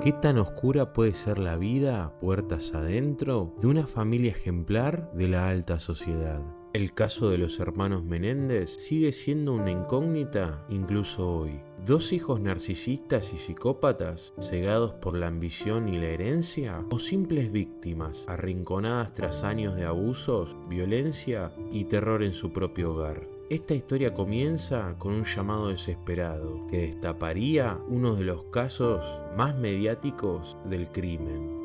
¿Qué tan oscura puede ser la vida, puertas adentro, de una familia ejemplar de la alta sociedad? El caso de los hermanos Menéndez sigue siendo una incógnita incluso hoy. ¿Dos hijos narcisistas y psicópatas, cegados por la ambición y la herencia? ¿O simples víctimas, arrinconadas tras años de abusos, violencia y terror en su propio hogar? Esta historia comienza con un llamado desesperado que destaparía uno de los casos más mediáticos del crimen.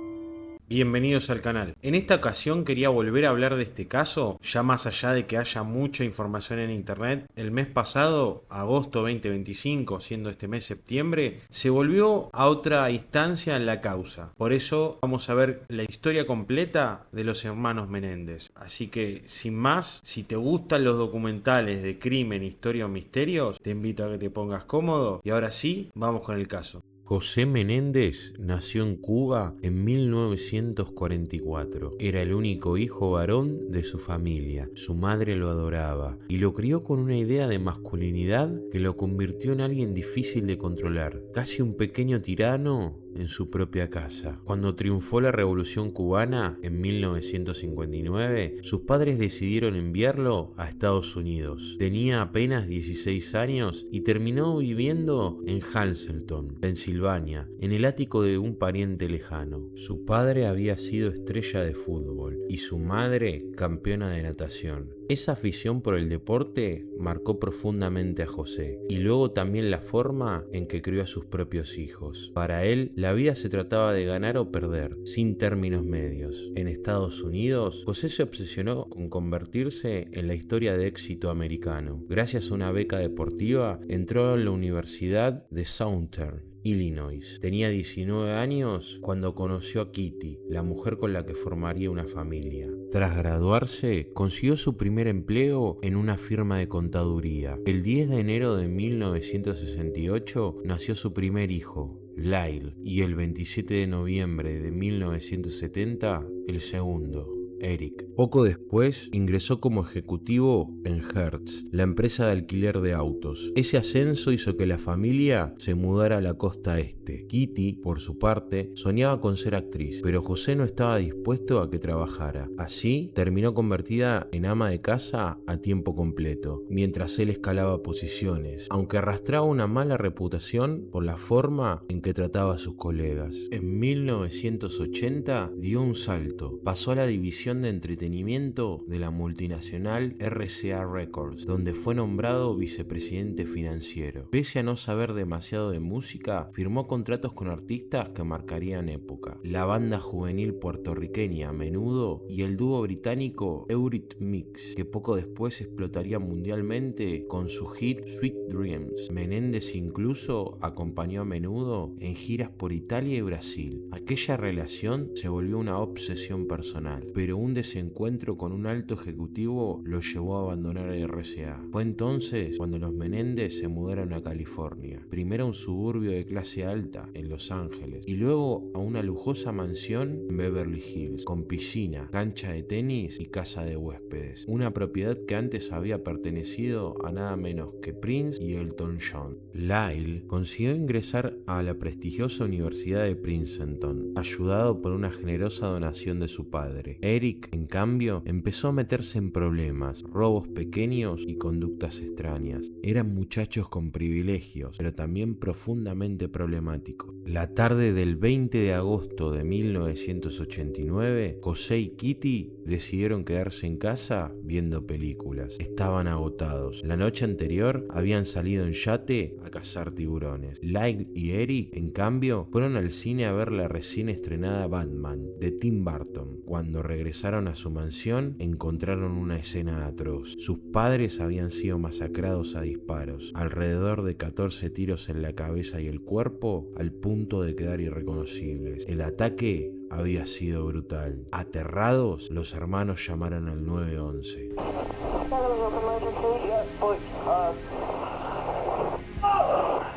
Bienvenidos al canal. En esta ocasión quería volver a hablar de este caso, ya más allá de que haya mucha información en internet. El mes pasado, agosto 2025, siendo este mes septiembre, se volvió a otra instancia en la causa. Por eso vamos a ver la historia completa de los hermanos Menéndez. Así que, sin más, si te gustan los documentales de crimen, historia o misterios, te invito a que te pongas cómodo. Y ahora sí, vamos con el caso. José Menéndez nació en Cuba en 1944. Era el único hijo varón de su familia. Su madre lo adoraba y lo crió con una idea de masculinidad que lo convirtió en alguien difícil de controlar, casi un pequeño tirano en su propia casa. Cuando triunfó la Revolución Cubana en 1959, sus padres decidieron enviarlo a Estados Unidos. Tenía apenas 16 años y terminó viviendo en Hazleton, Pensilvania, en el ático de un pariente lejano. Su padre había sido estrella de fútbol y su madre campeona de natación. Esa afición por el deporte marcó profundamente a José y luego también la forma en que crió a sus propios hijos. Para él, la vida se trataba de ganar o perder, sin términos medios. En Estados Unidos, José se obsesionó con convertirse en la historia de éxito americano. Gracias a una beca deportiva, entró a la Universidad de Southern Illinois. Tenía 19 años cuando conoció a Kitty, la mujer con la que formaría una familia. Tras graduarse, consiguió su primer empleo en una firma de contaduría. El 10 de enero de 1968 nació su primer hijo, Lyle, y el 27 de noviembre de 1970, el segundo, Eric. Poco después ingresó como ejecutivo en Hertz, la empresa de alquiler de autos. Ese ascenso hizo que la familia se mudara a la costa este. Kitty, por su parte, soñaba con ser actriz, pero José no estaba dispuesto a que trabajara. Así, terminó convertida en ama de casa a tiempo completo, mientras él escalaba posiciones, aunque arrastraba una mala reputación por la forma en que trataba a sus colegas. En 1980 dio un salto, pasó a la división de entretenimiento de la multinacional RCA Records, donde fue nombrado vicepresidente financiero. Pese a no saber demasiado de música, firmó contratos con artistas que marcarían época: la banda juvenil puertorriqueña Menudo y el dúo británico Eurythmics, que poco después explotaría mundialmente con su hit Sweet Dreams. Menéndez incluso acompañó a Menudo en giras por Italia y Brasil. Aquella relación se volvió una obsesión personal, pero un desencuentro con un alto ejecutivo lo llevó a abandonar el RCA. Fue entonces cuando los Menéndez se mudaron a California, primero a un suburbio de clase alta en Los Ángeles y luego a una lujosa mansión en Beverly Hills, con piscina, cancha de tenis y casa de huéspedes, una propiedad que antes había pertenecido a nada menos que Prince y Elton John. Lyle consiguió ingresar a la prestigiosa Universidad de Princeton, ayudado por una generosa donación de su padre. Eric, en cambio, empezó a meterse en problemas, robos pequeños y conductas extrañas. Eran muchachos con privilegios, pero también profundamente problemáticos. La tarde del 20 de agosto de 1989, José y Kitty decidieron quedarse en casa viendo películas. Estaban agotados. La noche anterior habían salido en yate a cazar tiburones. Lyle y Eric, en cambio, fueron al cine a ver la recién estrenada Batman de Tim Burton. Cuando regresaron a su mansión, encontraron una escena atroz. Sus padres habían sido masacrados a disparos, alrededor de 14 tiros en la cabeza y el cuerpo, al punto de quedar irreconocibles. El ataque había sido brutal. Aterrados, los hermanos llamaron al 911.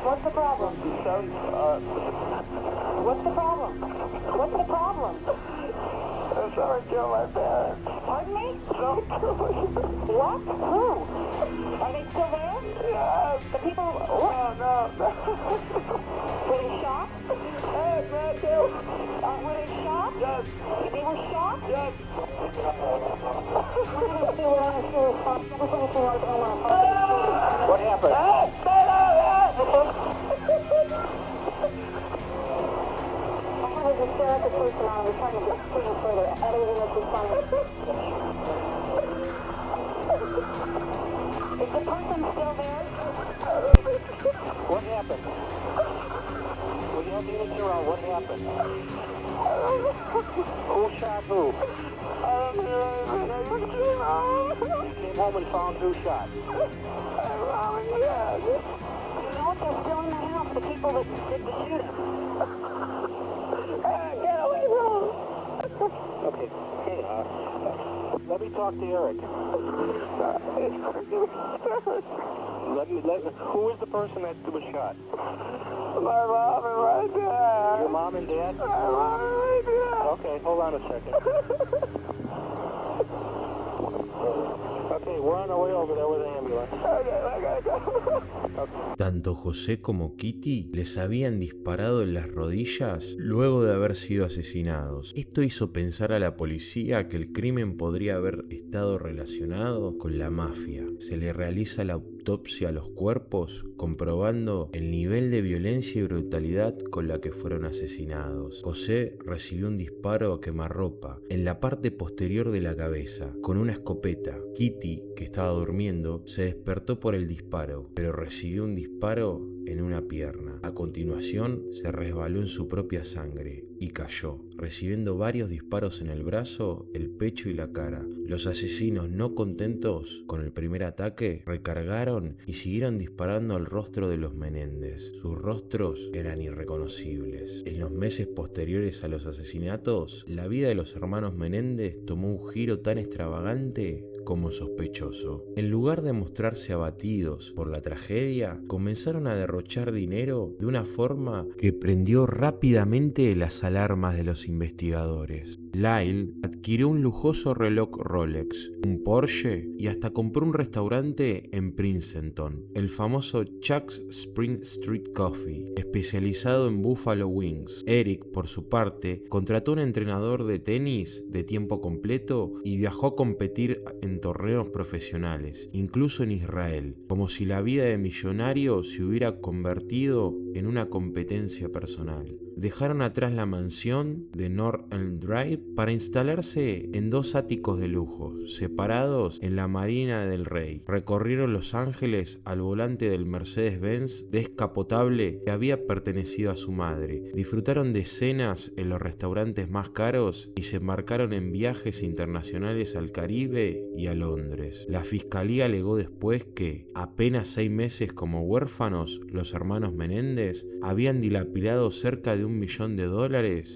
What's the problem? What's the problem? What's the problem? Someone killed my parents. Pardon me? Someone killed my parents. What? Who? Are they still there? Yes. The people... No. Were they shot? Hey, bad too. Were they shot? Yes. They were shot? Yes. We're going to see what I'm sure is possible. We're going to see what's going on. What happened? I have a hysterical person on. We're trying to get screened further. I don't even know if we're fine. Is the person still there? What happened? When you have the units around, what happened? Who shot who? You came home and found who shot? You know what? They're still in the house. The people that did the shooting. Get away from him! Okay, hey, let me talk to Eric. Who is the person that was shot? My mom and my dad. Your mom and dad? My mom and my dad. Okay, hold on a second. Okay, we're on our way over there with the ambulance. Okay. Tanto José como Kitty les habían disparado en las rodillas luego de haber sido asesinados. Esto hizo pensar a la policía que el crimen podría haber estado relacionado con la mafia. Se le realiza la autopsia a los cuerpos, comprobando el nivel de violencia y brutalidad con la que fueron asesinados. José recibió un disparo a quemarropa en la parte posterior de la cabeza, con una escopeta. Kitty, que estaba durmiendo, se despertó por el disparo, pero recibió un disparo en una pierna. A continuación, se resbaló en su propia sangre y cayó, recibiendo varios disparos en el brazo, el pecho y la cara. Los asesinos, no contentos con el primer ataque, recargaron y siguieron disparando al rostro de los Menéndez. Sus rostros eran irreconocibles. En los meses posteriores a los asesinatos, la vida de los hermanos Menéndez tomó un giro tan extravagante como sospechoso. En lugar de mostrarse abatidos por la tragedia, comenzaron a derrochar dinero de una forma que prendió rápidamente las alarmas de los investigadores. Lyle adquirió un lujoso reloj Rolex, un Porsche y hasta compró un restaurante en Princeton, el famoso Chuck's Spring Street Coffee, especializado en Buffalo Wings. Eric, por su parte, contrató un entrenador de tenis de tiempo completo y viajó a competir en torneos profesionales, incluso en Israel, como si la vida de millonario se hubiera convertido en una competencia personal. Dejaron atrás la mansión de North Elm Drive para instalarse en dos áticos de lujo, separados en la Marina del Rey. Recorrieron Los Ángeles al volante del Mercedes-Benz descapotable que había pertenecido a su madre. Disfrutaron de cenas en los restaurantes más caros y se embarcaron en viajes internacionales al Caribe y a Londres. La fiscalía alegó después que, apenas 6 meses como huérfanos, los hermanos Menéndez habían dilapidado cerca de $1 millón,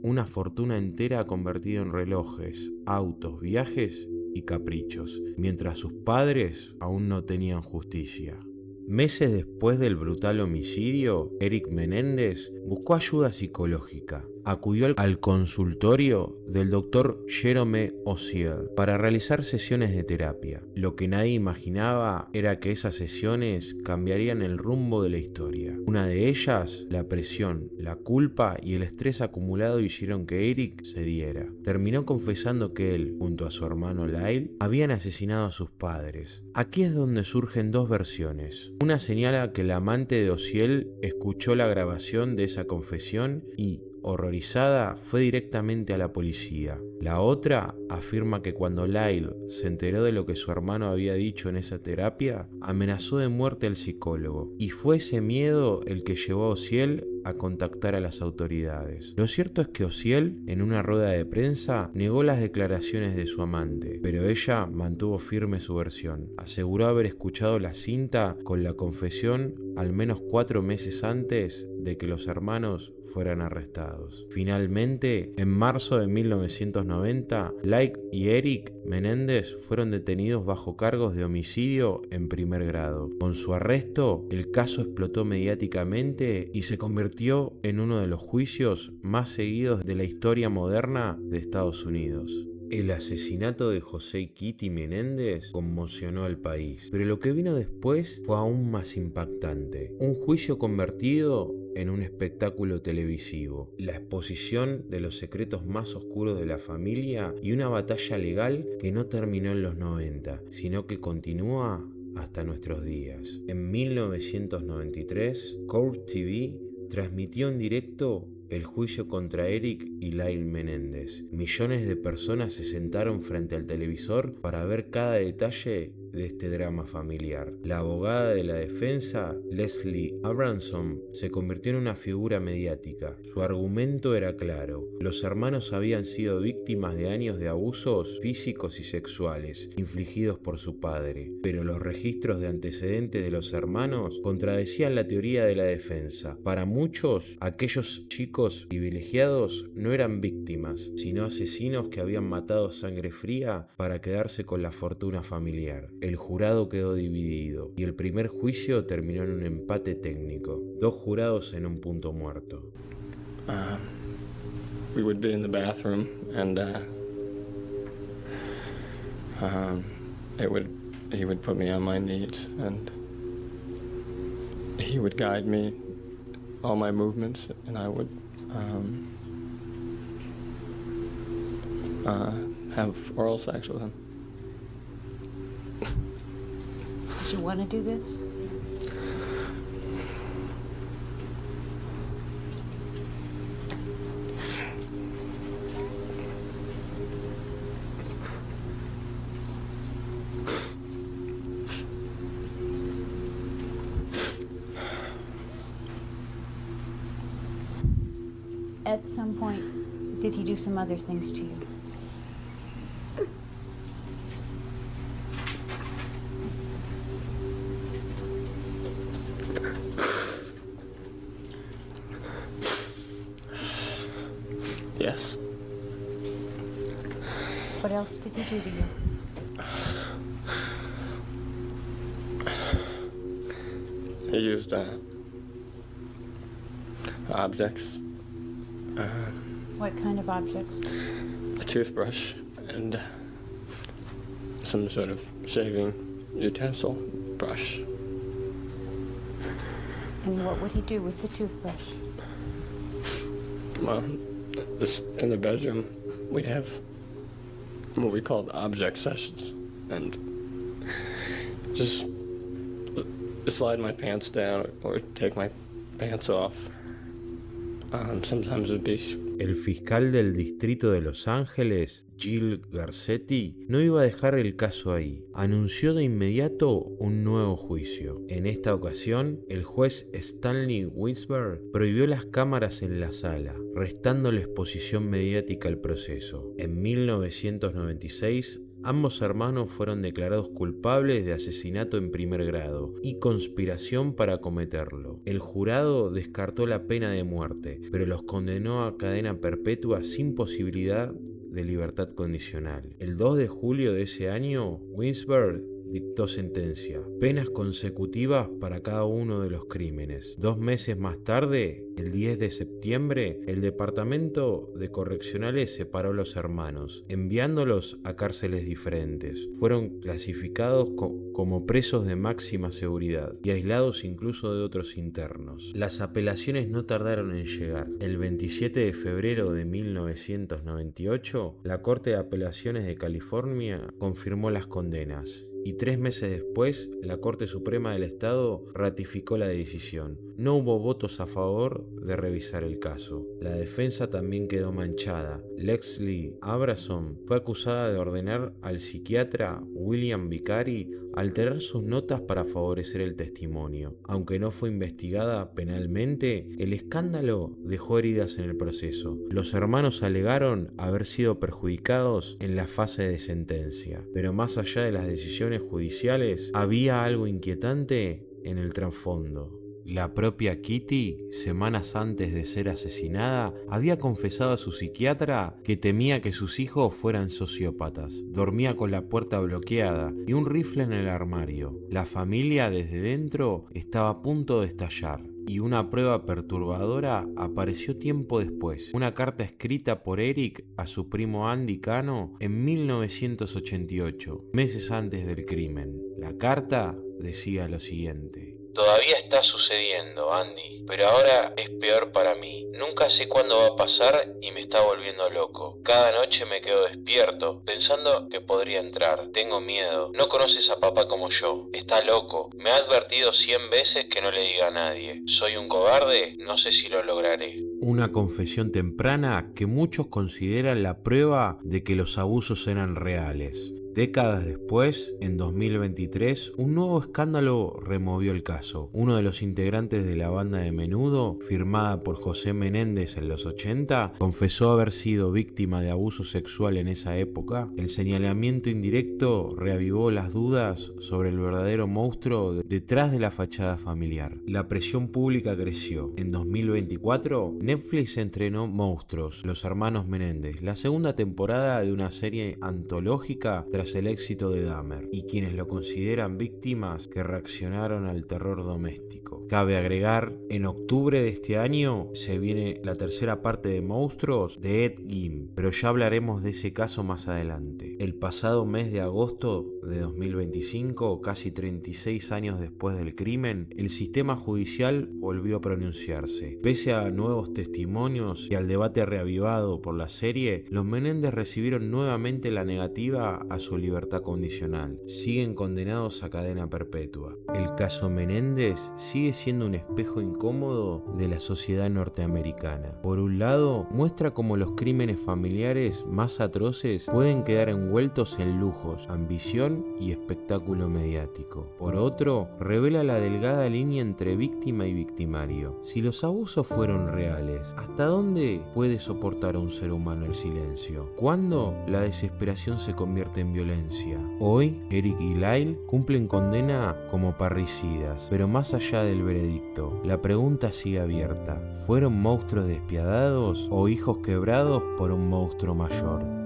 una fortuna entera convertida en relojes, autos, viajes y caprichos, mientras sus padres aún no tenían justicia. Meses después del brutal homicidio, Eric Menéndez buscó ayuda psicológica. Acudió al consultorio del doctor Jerome Ociel para realizar sesiones de terapia. Lo que nadie imaginaba era que esas sesiones cambiarían el rumbo de la historia. Una de ellas, la presión, la culpa y el estrés acumulado hicieron que Eric cediera. Terminó confesando que él, junto a su hermano Lyle, habían asesinado a sus padres. Aquí es donde surgen dos versiones. Una señala que el amante de Ociel escuchó la grabación de esa confesión y, horrorizada, fue directamente a la policía. La otra afirma que cuando Lyle se enteró de lo que su hermano había dicho en esa terapia, amenazó de muerte al psicólogo, y fue ese miedo el que llevó a Ociel a contactar a las autoridades. Lo cierto es que Ociel, en una rueda de prensa, negó las declaraciones de su amante, pero ella mantuvo firme su versión. Aseguró haber escuchado la cinta con la confesión al menos 4 meses antes de que los hermanos fueran arrestados. Finalmente, en marzo de 1990, Lyle y Eric Menéndez fueron detenidos bajo cargos de homicidio en primer grado. Con su arresto, el caso explotó mediáticamente y se convirtió en uno de los juicios más seguidos de la historia moderna de Estados Unidos. El asesinato de José y Kitty Menéndez conmocionó al país, pero lo que vino después fue aún más impactante. Un juicio convertido en un espectáculo televisivo, la exposición de los secretos más oscuros de la familia y una batalla legal que no terminó en los 90, sino que continúa hasta nuestros días. En 1993, Court TV transmitió en directo el juicio contra Eric y Lyle Menéndez. Millones de personas se sentaron frente al televisor para ver cada detalle de este drama familiar. La abogada de la defensa, Leslie Abramson, se convirtió en una figura mediática. Su argumento era claro: los hermanos habían sido víctimas de años de abusos físicos y sexuales infligidos por su padre, pero los registros de antecedentes de los hermanos contradecían la teoría de la defensa. Para muchos, aquellos chicos privilegiados no eran víctimas, sino asesinos que habían matado a sangre fría para quedarse con la fortuna familiar. El jurado quedó dividido y el primer juicio terminó en un empate técnico. 2 jurados en un punto muerto. We would be in the bathroom, and he would put me on my knees, and he would guide me, all my movements, and I would have oral sex with him. Did you want to do this? At some point, did he do some other things to you? Yes. What else did he do to you? He used objects, What kind of objects? a toothbrush, and some sort of shaving utensil brush. And what would he do with the toothbrush? Well, in the bedroom, we'd have what we called object sessions, and just slide my pants down or take my pants off. Sometimes it would be. El fiscal del distrito de Los Ángeles, Jill Garcetti, no iba a dejar el caso ahí. Anunció de inmediato un nuevo juicio. En esta ocasión, el juez Stanley Winsberg prohibió las cámaras en la sala, restando la exposición mediática al proceso. En 1996, ambos hermanos fueron declarados culpables de asesinato en primer grado y conspiración para cometerlo. El jurado descartó la pena de muerte, pero los condenó a cadena perpetua sin posibilidad de libertad condicional. El 2 de julio de ese año, Winsberg dictó sentencia: penas consecutivas para cada uno de los crímenes. 2 meses más tarde, el 10 de septiembre, el Departamento de Correccionales separó a los hermanos, enviándolos a cárceles diferentes. Fueron clasificados como presos de máxima seguridad y aislados incluso de otros internos. Las apelaciones no tardaron en llegar. El 27 de febrero de 1998, la Corte de Apelaciones de California confirmó las condenas. Y 3 meses después, la Corte Suprema del Estado ratificó la decisión. No hubo votos a favor de revisar el caso. La defensa también quedó manchada. Leslie Abramson fue acusada de ordenar al psiquiatra William Vicari alterar sus notas para favorecer el testimonio. Aunque no fue investigada penalmente, el escándalo dejó heridas en el proceso. Los hermanos alegaron haber sido perjudicados en la fase de sentencia, pero más allá de las decisiones judiciales, había algo inquietante en el trasfondo. La propia Kitty, semanas antes de ser asesinada, había confesado a su psiquiatra que temía que sus hijos fueran sociópatas. Dormía con la puerta bloqueada y un rifle en el armario. La familia desde dentro estaba a punto de estallar. Y una prueba perturbadora apareció tiempo después. Una carta escrita por Eric a su primo Andy Cano en 1988, meses antes del crimen. La carta decía lo siguiente: todavía está sucediendo, Andy, pero ahora es peor para mí. Nunca sé cuándo va a pasar y me está volviendo loco. Cada noche me quedo despierto, pensando que podría entrar. Tengo miedo. No conoces a papá como yo. Está loco. Me ha advertido 100 veces que no le diga a nadie. ¿Soy un cobarde? No sé si lo lograré. Una confesión temprana que muchos consideran la prueba de que los abusos eran reales. Décadas después, en 2023, un nuevo escándalo removió el caso. Uno de los integrantes de la banda de Menudo, firmada por José Menéndez en los 80, confesó haber sido víctima de abuso sexual en esa época. El señalamiento indirecto reavivó las dudas sobre el verdadero monstruo detrás de la fachada familiar. La presión pública creció. En 2024, Netflix estrenó Monstruos, los hermanos Menéndez, la segunda temporada de una serie antológica tras el éxito de Dahmer, y quienes lo consideran víctimas que reaccionaron al terror doméstico. Cabe agregar, en octubre de este año se viene la tercera parte de Monstruos de Ed Gein, pero ya hablaremos de ese caso más adelante. El pasado mes de agosto de 2025, casi 36 años después del crimen, el sistema judicial volvió a pronunciarse. Pese a nuevos testimonios y al debate reavivado por la serie, los Menéndez recibieron nuevamente la negativa a su libertad condicional. Siguen condenados a cadena perpetua. El caso Menéndez sigue siendo un espejo incómodo de la sociedad norteamericana. Por un lado, muestra cómo los crímenes familiares más atroces pueden quedar envueltos en lujos, ambición y espectáculo mediático. Por otro, revela la delgada línea entre víctima y victimario. Si los abusos fueron reales, ¿hasta dónde puede soportar a un ser humano el silencio? ¿Cuándo la desesperación se convierte en violencia? Hoy, Eric y Lyle cumplen condena como parricidas, pero más allá del veredicto, la pregunta sigue abierta. ¿Fueron monstruos despiadados o hijos quebrados por un monstruo mayor?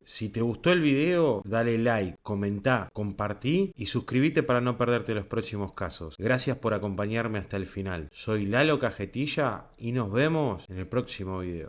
Si te gustó el video, dale like, comentá, compartí y suscríbete para no perderte los próximos casos. Gracias por acompañarme hasta el final. Soy Lalo Cajetilla y nos vemos en el próximo video.